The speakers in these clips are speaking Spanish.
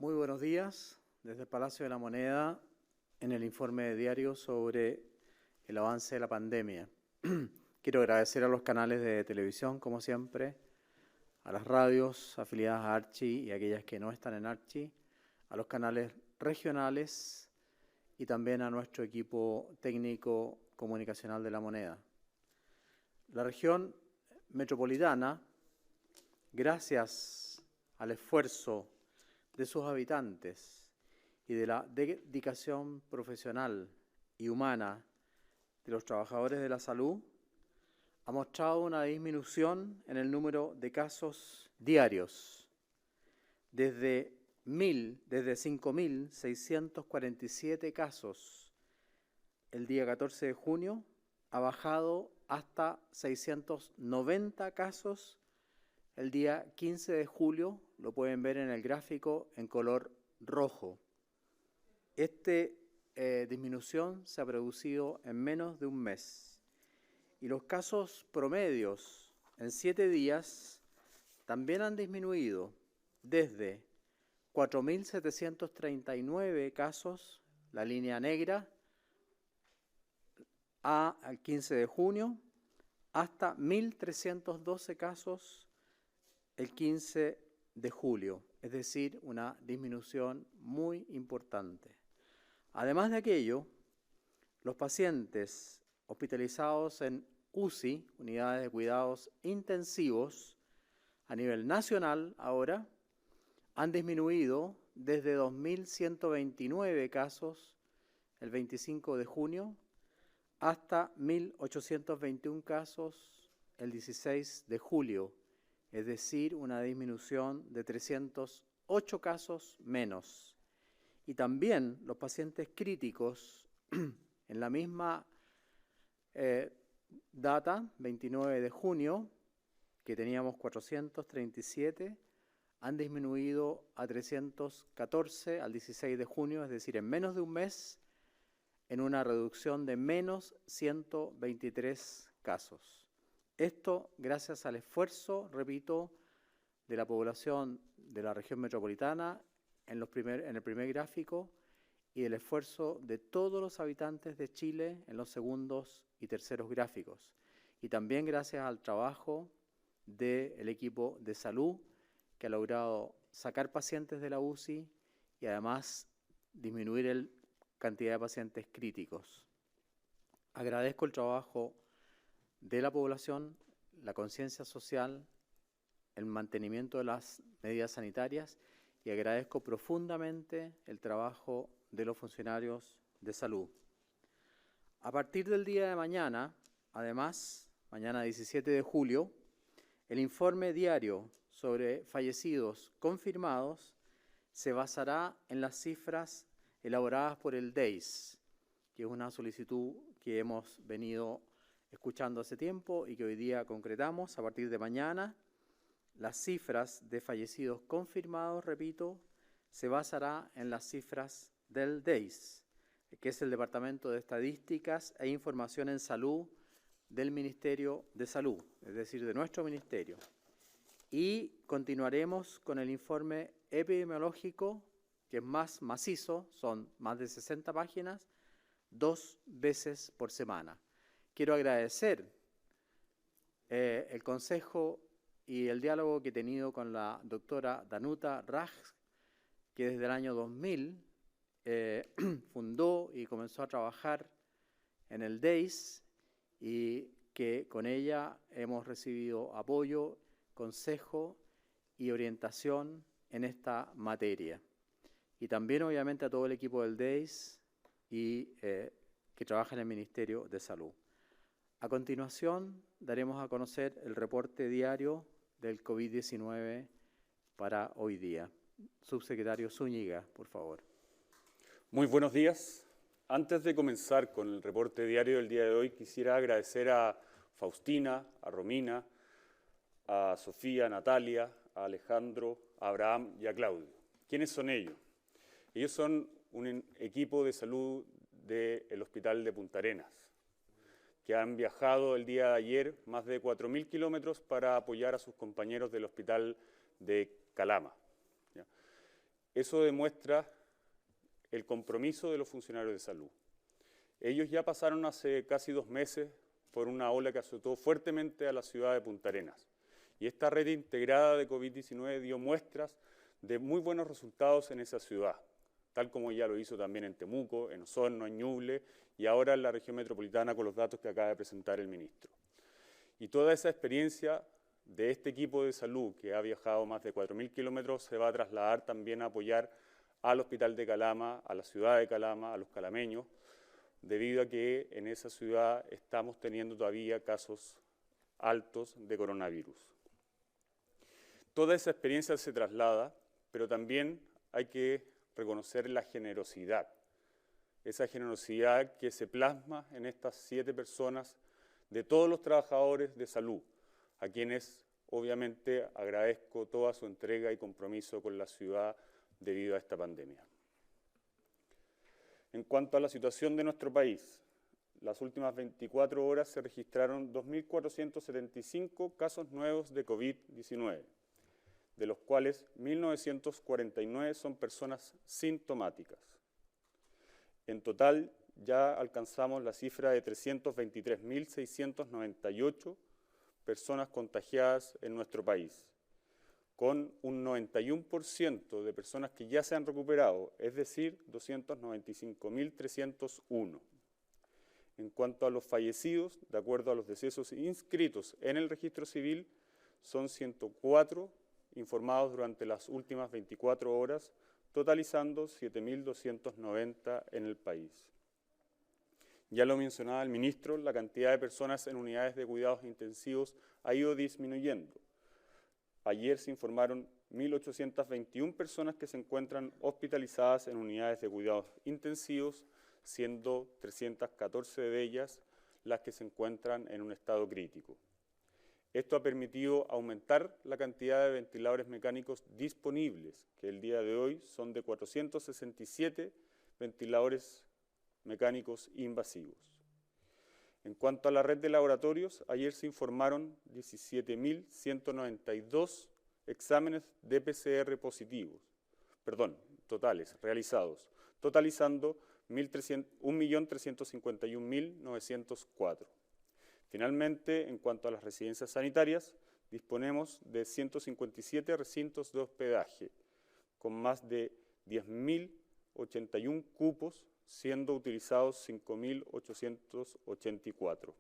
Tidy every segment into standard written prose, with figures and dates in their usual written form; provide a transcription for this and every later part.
Muy buenos días desde el Palacio de la Moneda en el informe diario sobre el avance de la pandemia. Quiero agradecer a los canales de televisión, como siempre, a las radios afiliadas a Archi y aquellas que no están en Archi, a los canales regionales y también a nuestro equipo técnico comunicacional de la Moneda. La región metropolitana, gracias al esfuerzo de sus habitantes y de la dedicación profesional y humana de los trabajadores de la salud, ha mostrado una disminución en el número de casos diarios. Desde 5.647 casos el día 14 de junio, ha bajado hasta 690 casos el día 15 de julio, lo pueden ver en el gráfico en color rojo. Esta disminución se ha producido en menos de un mes. Y los casos promedios en 7 días también han disminuido desde 4.739 casos, la línea negra, al 15 de junio, hasta 1.312 casos el 15 de julio, es decir, una disminución muy importante. Además de aquello, los pacientes hospitalizados en UCI, unidades de cuidados intensivos, a nivel nacional ahora, han disminuido desde 2.129 casos el 25 de junio hasta 1.821 casos el 16 de julio, es decir, una disminución de 308 casos menos. Y también los pacientes críticos, en la misma data, 29 de junio, que teníamos 437, han disminuido a 314 al 16 de junio, es decir, en menos de un mes, en una reducción de menos 123 casos. Esto gracias al esfuerzo, repito, de la población de la región metropolitana en el primer gráfico y el esfuerzo de todos los habitantes de Chile en los segundos y terceros gráficos. Y también gracias al trabajo del equipo de salud que ha logrado sacar pacientes de la UCI y además disminuir la cantidad de pacientes críticos. Agradezco el trabajo de la población, la conciencia social, el mantenimiento de las medidas sanitarias y agradezco profundamente el trabajo de los funcionarios de salud. A partir del día de mañana, además, mañana 17 de julio, el informe diario sobre fallecidos confirmados se basará en las cifras elaboradas por el DEIS, que es una solicitud que hemos venido escuchando hace tiempo y que hoy día concretamos. A partir de mañana, las cifras de fallecidos confirmados, repito, se basará en las cifras del DEIS, que es el Departamento de Estadísticas e Información en Salud del Ministerio de Salud, es decir, de nuestro ministerio. Y continuaremos con el informe epidemiológico, que es más macizo, son más de 60 páginas, 2 veces por semana. Quiero agradecer el consejo y el diálogo que he tenido con la doctora Danuta Raj, que desde el año 2000 fundó y comenzó a trabajar en el DEIS y que con ella hemos recibido apoyo, consejo y orientación en esta materia. Y también obviamente a todo el equipo del DEIS y que trabaja en el Ministerio de Salud. A continuación daremos a conocer el reporte diario del COVID-19 para hoy día. Subsecretario Zúñiga, por favor. Muy buenos días. Antes de comenzar con el reporte diario del día de hoy, quisiera agradecer a Faustina, a Romina, a Sofía, a Natalia, a Alejandro, a Abraham y a Claudio. ¿Quiénes son ellos? Ellos son un equipo de salud del Hospital de Punta Arenas, que han viajado el día de ayer más de 4.000 kilómetros para apoyar a sus compañeros del Hospital de Calama. Eso demuestra el compromiso de los funcionarios de salud. Ellos ya pasaron hace casi 2 meses por una ola que azotó fuertemente a la ciudad de Punta Arenas. Y esta red integrada de COVID-19 dio muestras de muy buenos resultados en esa ciudad, tal como ya lo hizo también en Temuco, en Osorno, en Ñuble y ahora en la región metropolitana con los datos que acaba de presentar el ministro. Y toda esa experiencia de este equipo de salud que ha viajado más de 4.000 kilómetros se va a trasladar también a apoyar al hospital de Calama, a la ciudad de Calama, a los calameños, debido a que en esa ciudad estamos teniendo todavía casos altos de coronavirus. Toda esa experiencia se traslada, pero también hay que reconocer la generosidad, esa generosidad que se plasma en estas 7 personas de todos los trabajadores de salud, a quienes obviamente agradezco toda su entrega y compromiso con la ciudad debido a esta pandemia. En cuanto a la situación de nuestro país, las últimas 24 horas se registraron 2.475 casos nuevos de COVID-19, de los cuales 1.949 son personas sintomáticas. En total, ya alcanzamos la cifra de 323.698 personas contagiadas en nuestro país, con un 91% de personas que ya se han recuperado, es decir, 295.301. En cuanto a los fallecidos, de acuerdo a los decesos inscritos en el registro civil, son 104 informados durante las últimas 24 horas, totalizando 7.290 en el país. Ya lo mencionaba el ministro, la cantidad de personas en unidades de cuidados intensivos ha ido disminuyendo. Ayer se informaron 1.821 personas que se encuentran hospitalizadas en unidades de cuidados intensivos, siendo 314 de ellas las que se encuentran en un estado crítico. Esto ha permitido aumentar la cantidad de ventiladores mecánicos disponibles, que el día de hoy son de 467 ventiladores mecánicos invasivos. En cuanto a la red de laboratorios, ayer se informaron 17.192 exámenes de PCR totales realizados, totalizando 1.351.904. Finalmente, en cuanto a las residencias sanitarias, disponemos de 157 recintos de hospedaje, con más de 10.081 cupos, siendo utilizados 5.884.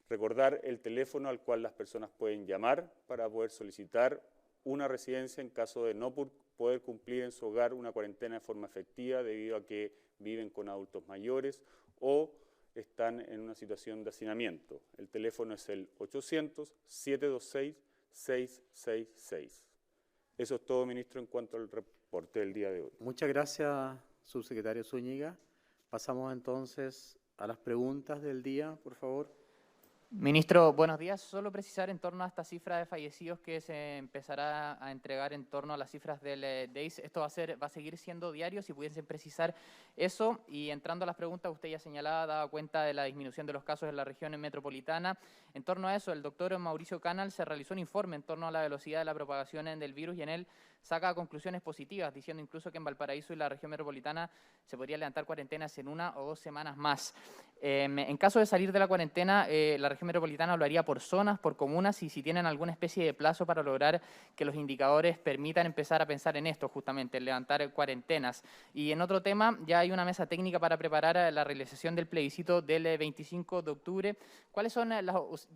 Recordar el teléfono al cual las personas pueden llamar para poder solicitar una residencia en caso de no poder cumplir en su hogar una cuarentena de forma efectiva debido a que viven con adultos mayores o están en una situación de hacinamiento. El teléfono es el 800-726-666. Eso es todo, ministro, en cuanto al reporte del día de hoy. Muchas gracias, subsecretario Zúñiga. Pasamos entonces a las preguntas del día, por favor. Ministro, buenos días. Solo precisar en torno a esta cifra de fallecidos que se empezará a entregar en torno a las cifras del DEIS. ¿Esto va a seguir siendo diario? Si pudiesen precisar eso. Y entrando a las preguntas, usted ya señalaba, daba cuenta de la disminución de los casos en la región metropolitana. En torno a eso, el doctor Mauricio Canal se realizó un informe en torno a la velocidad de la propagación del virus y en él saca conclusiones positivas, diciendo incluso que en Valparaíso y la región metropolitana se podría levantar cuarentenas en 1 o 2 semanas más. En caso de salir de la cuarentena, la región metropolitana lo haría por zonas, por comunas, y si tienen alguna especie de plazo para lograr que los indicadores permitan empezar a pensar en esto, justamente, en levantar cuarentenas. Y en otro tema, ya hay una mesa técnica para preparar la realización del plebiscito del 25 de octubre. ¿Cuáles son las...?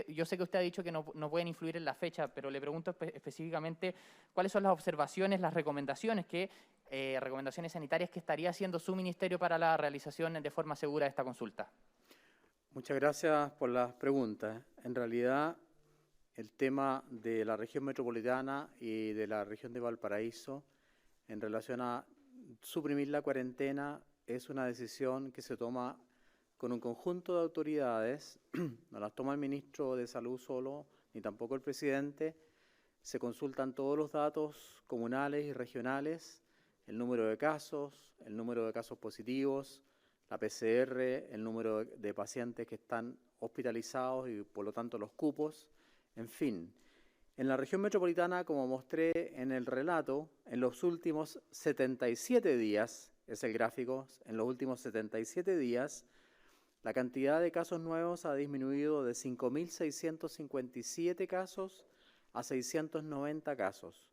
Yo sé que usted ha dicho que no pueden influir en la fecha, pero le pregunto específicamente cuáles son las observaciones, las recomendaciones sanitarias que estaría haciendo su ministerio para la realización de forma segura de esta consulta. Muchas gracias por las preguntas. En realidad, el tema de la región metropolitana y de la región de Valparaíso en relación a suprimir la cuarentena es una decisión que se toma con un conjunto de autoridades, no las toma el ministro de Salud solo, ni tampoco el presidente. Se consultan todos los datos comunales y regionales, el número de casos positivos, la PCR, el número de pacientes que están hospitalizados y por lo tanto los cupos, en fin. En la región metropolitana, como mostré en el relato, en los últimos 77 días, es el gráfico, en los últimos 77 días, la cantidad de casos nuevos ha disminuido de 5.657 casos a 690 casos.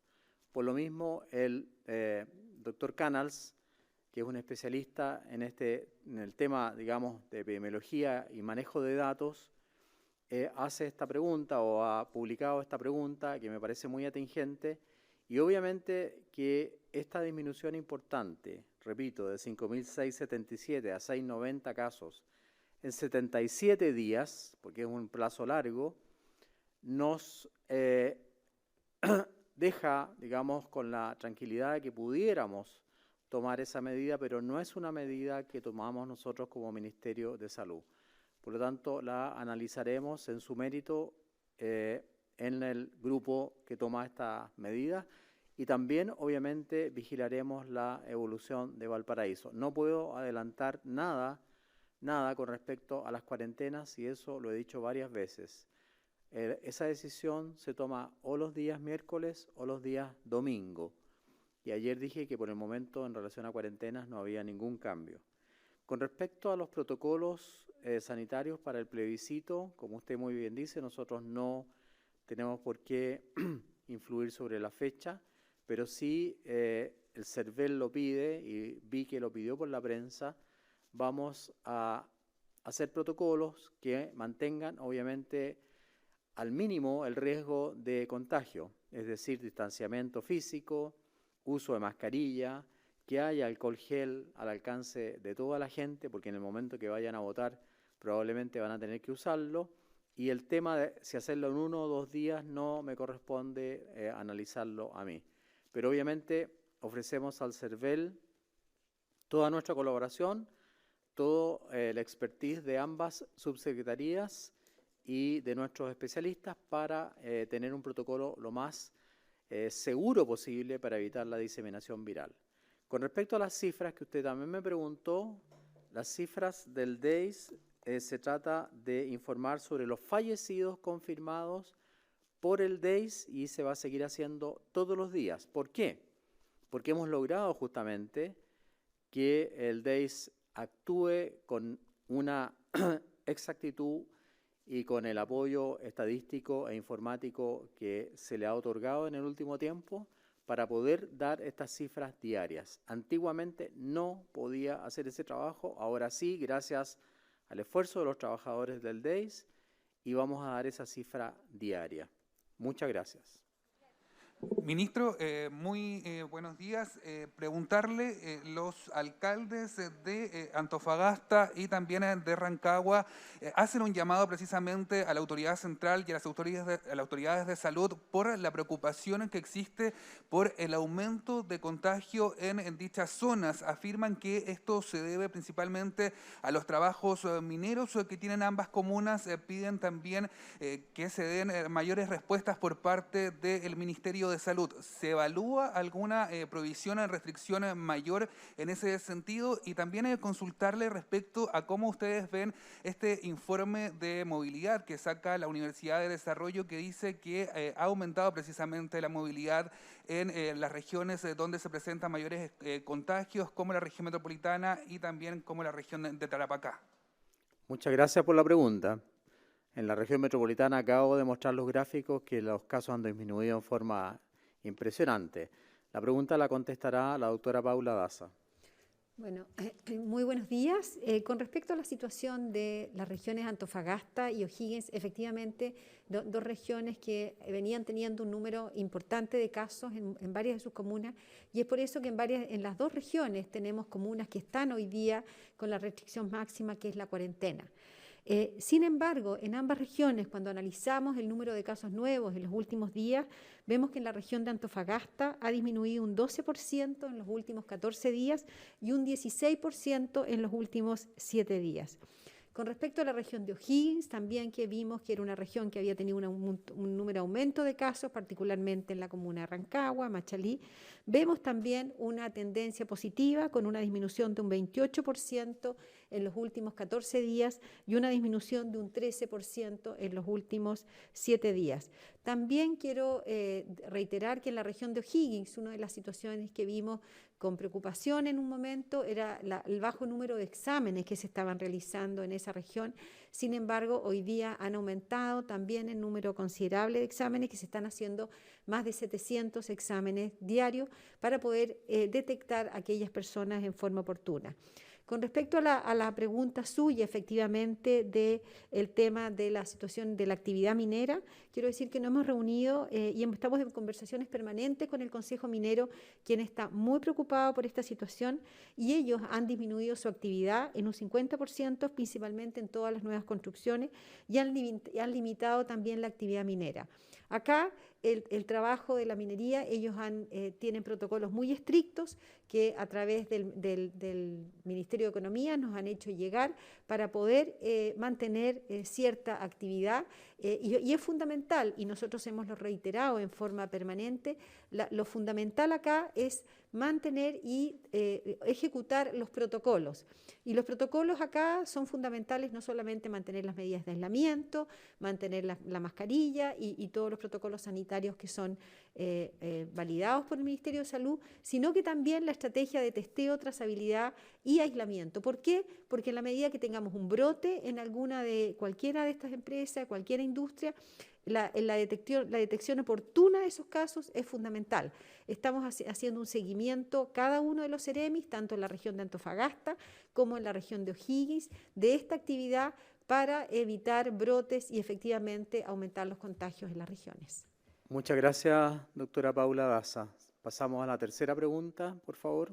Por lo mismo, el doctor Canals, que es un especialista en el tema, digamos, de epidemiología y manejo de datos, hace esta pregunta o ha publicado esta pregunta que me parece muy atingente, y obviamente que esta disminución importante, repito, de 5.677 a 690 casos en 77 días, porque es un plazo largo, nos deja, digamos, con la tranquilidad de que pudiéramos tomar esa medida, pero no es una medida que tomamos nosotros como Ministerio de Salud. Por lo tanto, la analizaremos en su mérito en el grupo que toma estas medidas y también, obviamente, vigilaremos la evolución de Valparaíso. No puedo adelantar nada con respecto a las cuarentenas y eso lo he dicho varias veces. Esa decisión se toma o los días miércoles o los días domingo. Y ayer dije que por el momento en relación a cuarentenas no había ningún cambio. Con respecto a los protocolos sanitarios para el plebiscito, como usted muy bien dice, nosotros no tenemos por qué influir sobre la fecha, pero sí el CERVEL lo pide y vi que lo pidió por la prensa. Vamos a hacer protocolos que mantengan, obviamente, al mínimo el riesgo de contagio, es decir, distanciamiento físico, uso de mascarilla, que haya alcohol gel al alcance de toda la gente, porque en el momento que vayan a votar probablemente van a tener que usarlo, y el tema de si hacerlo en 1 o 2 días no me corresponde analizarlo a mí. Pero obviamente ofrecemos al CERVEL toda nuestra colaboración, toda la expertise de ambas subsecretarías y de nuestros especialistas para tener un protocolo lo más seguro posible para evitar la diseminación viral. Con respecto a las cifras que usted también me preguntó, las cifras del DEIS se trata de informar sobre los fallecidos confirmados por el DEIS y se va a seguir haciendo todos los días. ¿Por qué? Porque hemos logrado justamente que el DEIS actúe con una exactitud y con el apoyo estadístico e informático que se le ha otorgado en el último tiempo para poder dar estas cifras diarias. Antiguamente no podía hacer ese trabajo, ahora sí, gracias al esfuerzo de los trabajadores del DEIS, y vamos a dar esa cifra diaria. Muchas gracias. Ministro, muy buenos días. Preguntarle, los alcaldes de Antofagasta y también de Rancagua hacen un llamado precisamente a la autoridad central y a las autoridades de salud por la preocupación que existe por el aumento de contagio en dichas zonas. Afirman que esto se debe principalmente a los trabajos mineros que tienen ambas comunas. Piden también que se den mayores respuestas por parte del Ministerio de Salud. ¿Se evalúa alguna provisión o restricción mayor en ese sentido? Y también consultarle respecto a cómo ustedes ven este informe de movilidad que saca la Universidad de Desarrollo, que dice que ha aumentado precisamente la movilidad en las regiones donde se presentan mayores contagios, como la región metropolitana y también como la región de Tarapacá. Muchas gracias por la pregunta. En la región metropolitana acabo de mostrar los gráficos que los casos han disminuido en forma impresionante. La pregunta la contestará la doctora Paula Daza. Bueno, muy buenos días. Con respecto a la situación de las regiones Antofagasta y O'Higgins, efectivamente, dos regiones que venían teniendo un número importante de casos en varias de sus comunas, y es por eso que en las dos regiones tenemos comunas que están hoy día con la restricción máxima, que es la cuarentena. Sin embargo, en ambas regiones, cuando analizamos el número de casos nuevos en los últimos días, vemos que en la región de Antofagasta ha disminuido un 12% en los últimos 14 días y un 16% en los últimos 7 días. Con respecto a la región de O'Higgins, también que vimos que era una región que había tenido un número de aumento de casos, particularmente en la comuna de Rancagua, Machalí, vemos también una tendencia positiva con una disminución de un 28% en los últimos 14 días y una disminución de un 13% en los últimos 7 días. También quiero reiterar que en la región de O'Higgins, una de las situaciones que vimos con preocupación en un momento era el bajo número de exámenes que se estaban realizando en esa región. Sin embargo, hoy día han aumentado también el número considerable de exámenes, que se están haciendo más de 700 exámenes diarios para poder detectar a aquellas personas en forma oportuna. Con respecto a la pregunta suya, efectivamente, del tema de la situación de la actividad minera, quiero decir que nos hemos reunido y estamos en conversaciones permanentes con el Consejo Minero, quien está muy preocupado por esta situación, y ellos han disminuido su actividad en un 50%, principalmente en todas las nuevas construcciones, y han limitado también la actividad minera. Acá, el trabajo de la minería, ellos tienen protocolos muy estrictos que a través del Ministerio de Economía nos han hecho llegar para poder mantener cierta actividad y es fundamental, y nosotros hemos lo reiterado en forma permanente, lo fundamental acá es mantener y ejecutar los protocolos. Y los protocolos acá son fundamentales, no solamente mantener las medidas de aislamiento, mantener la mascarilla y todos los protocolos sanitarios que son validados por el Ministerio de Salud, sino que también la estrategia de testeo, trazabilidad y aislamiento. ¿Por qué? Porque en la medida que tengamos un brote en cualquiera de estas empresas, cualquier industria, la detección oportuna de esos casos es fundamental. Estamos haciendo un seguimiento cada uno de los Ceremis, tanto en la región de Antofagasta como en la región de O'Higgins, de esta actividad para evitar brotes y efectivamente aumentar los contagios en las regiones. Muchas gracias, doctora Paula Daza. Pasamos a la tercera pregunta, por favor.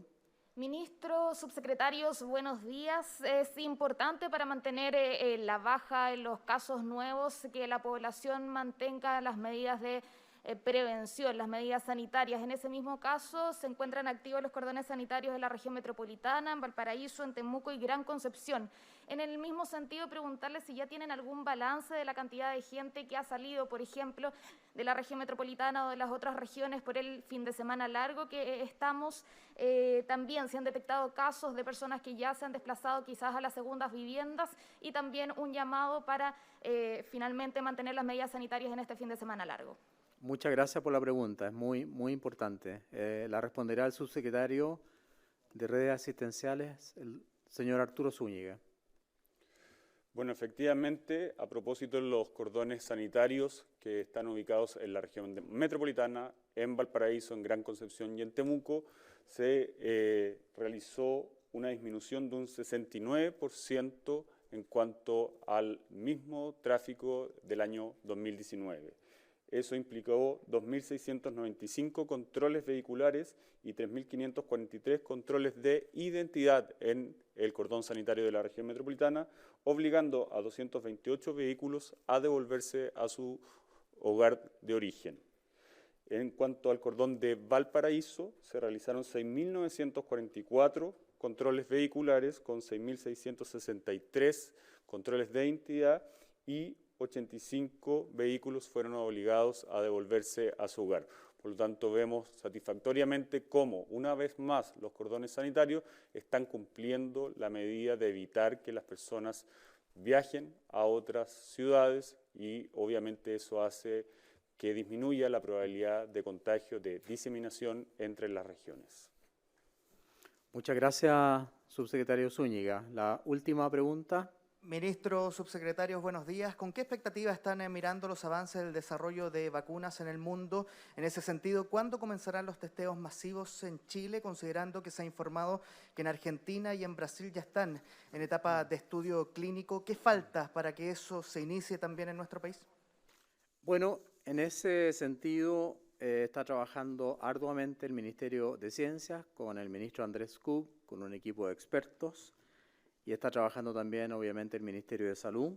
Ministro, subsecretarios, buenos días. Es importante para mantener la baja en los casos nuevos que la población mantenga las medidas de prevención, las medidas sanitarias. En ese mismo caso se encuentran activos los cordones sanitarios de la región metropolitana, en Valparaíso, en Temuco y Gran Concepción. En el mismo sentido, preguntarle si ya tienen algún balance de la cantidad de gente que ha salido, por ejemplo, de la región metropolitana o de las otras regiones por el fin de semana largo que estamos. También se han detectado casos de personas que ya se han desplazado quizás a las segundas viviendas y también un llamado para finalmente mantener las medidas sanitarias en este fin de semana largo. Muchas gracias por la pregunta, es muy, muy importante. La responderá el subsecretario de Redes Asistenciales, el señor Arturo Zúñiga. Bueno, efectivamente, a propósito de los cordones sanitarios que están ubicados en la región metropolitana, en Valparaíso, en Gran Concepción y en Temuco, se realizó una disminución de un 69% en cuanto al mismo tráfico del año 2019. Eso implicó 2.695 controles vehiculares y 3.543 controles de identidad en el cordón sanitario de la región metropolitana, obligando a 228 vehículos a devolverse a su hogar de origen. En cuanto al cordón de Valparaíso, se realizaron 6.944 controles vehiculares con 6.663 controles de identidad y 85 vehículos fueron obligados a devolverse a su hogar. Por lo tanto, vemos satisfactoriamente cómo, una vez más, los cordones sanitarios están cumpliendo la medida de evitar que las personas viajen a otras ciudades y obviamente eso hace que disminuya la probabilidad de contagio, de diseminación entre las regiones. Muchas gracias, subsecretario Zúñiga. La última pregunta. Ministro, subsecretarios, buenos días. ¿Con qué expectativa están mirando los avances del desarrollo de vacunas en el mundo? En ese sentido, ¿cuándo comenzarán los testeos masivos en Chile, considerando que se ha informado que en Argentina y en Brasil ya están en etapa de estudio clínico? ¿Qué falta para que eso se inicie también en nuestro país? Bueno, en ese sentido está trabajando arduamente el Ministerio de Ciencias con el ministro Andrés Kub, con un equipo de expertos. Y está trabajando también, obviamente, el Ministerio de Salud.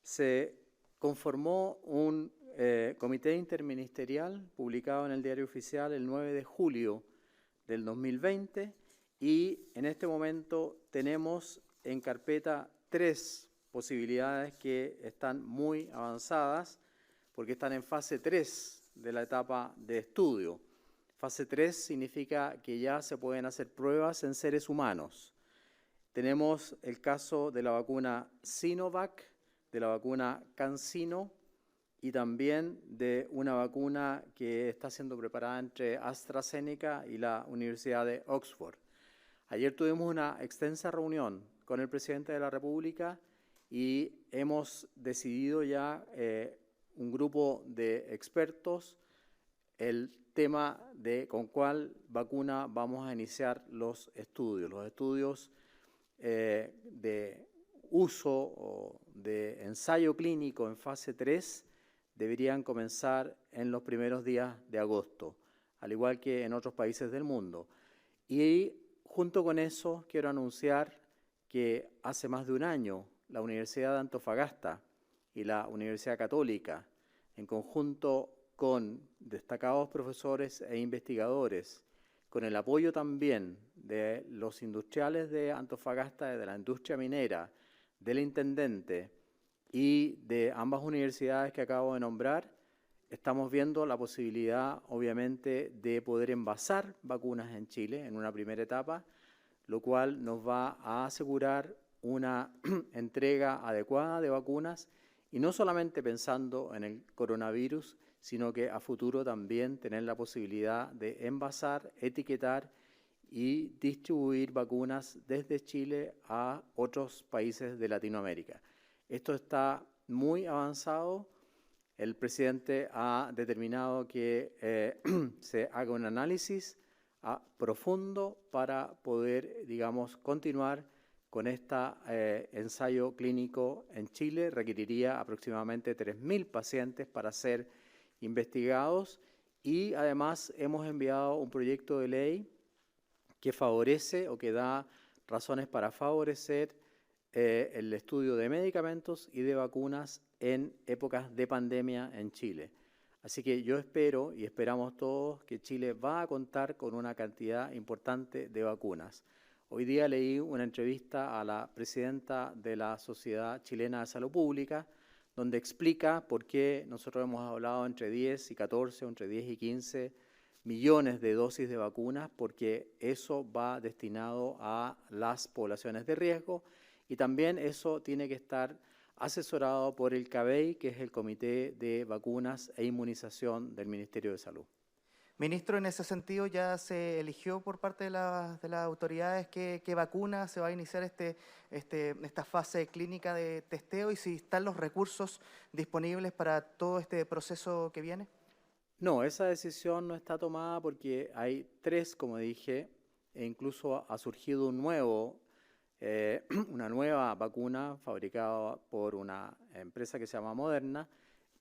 Se conformó un comité interministerial publicado en el Diario Oficial el 9 de julio del 2020 y en este momento tenemos en carpeta 3 posibilidades que están muy avanzadas porque están en fase 3 de la etapa de estudio. Fase 3 significa que ya se pueden hacer pruebas en seres humanos. tenemos el caso de la vacuna Sinovac, de la vacuna CanSino y también de una vacuna que está siendo preparada entre AstraZeneca y la Universidad de Oxford. Ayer tuvimos una extensa reunión con el presidente de la República y hemos decidido ya un grupo de expertos el tema de con cuál vacuna vamos a iniciar los estudios. Los estudios de uso o de ensayo clínico en fase 3 deberían comenzar en los primeros días de agosto, al igual que en otros países del mundo. Y junto con eso quiero anunciar que hace más de un año la Universidad de Antofagasta y la Universidad Católica, en conjunto con destacados profesores e investigadores, con el apoyo también de los industriales de Antofagasta, de la industria minera, del intendente y de ambas universidades que acabo de nombrar, estamos viendo la posibilidad, obviamente, de poder envasar vacunas en Chile en una primera etapa, lo cual nos va a asegurar una entrega adecuada de vacunas y no solamente pensando en el coronavirus, sino que a futuro también tener la posibilidad de envasar, etiquetar y distribuir vacunas desde Chile a otros países de Latinoamérica. Esto está muy avanzado. El presidente ha determinado que se haga un análisis profundo para poder, digamos, continuar con este ensayo clínico en Chile. Requeriría aproximadamente 3.000 pacientes para ser investigados y además hemos enviado un proyecto de ley que favorece o que da razones para favorecer el estudio de medicamentos y de vacunas en épocas de pandemia en Chile. Así que yo espero y esperamos todos que Chile va a contar con una cantidad importante de vacunas. Hoy día leí una entrevista a la presidenta de la Sociedad Chilena de Salud Pública, donde explica por qué nosotros hemos hablado entre 10 y 14, entre 10 y 15 millones de dosis de vacunas, porque eso va destinado a las poblaciones de riesgo y también eso tiene que estar asesorado por el CABEI, que es el Comité de Vacunas e Inmunización del Ministerio de Salud. Ministro, en ese sentido ya se eligió por parte de las autoridades qué vacuna se va a iniciar esta fase clínica de testeo y si están los recursos disponibles para todo este proceso que viene. No, esa decisión no está tomada porque hay 3, como dije, e incluso ha surgido una nueva vacuna fabricada por una empresa que se llama Moderna.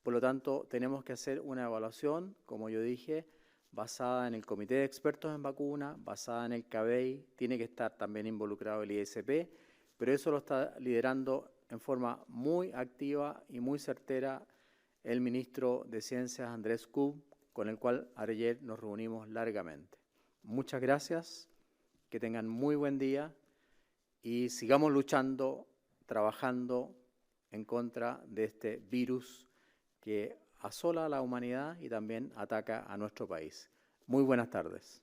Por lo tanto, tenemos que hacer una evaluación, como yo dije, basada en el Comité de Expertos en Vacunas, basada en el CABEI, tiene que estar también involucrado el ISP, pero eso lo está liderando en forma muy activa y muy certera el ministro de Ciencias, Andrés Kub, con el cual ayer nos reunimos largamente. Muchas gracias, que tengan muy buen día y sigamos luchando, trabajando en contra de este virus que asola a la humanidad y también ataca a nuestro país. Muy buenas tardes.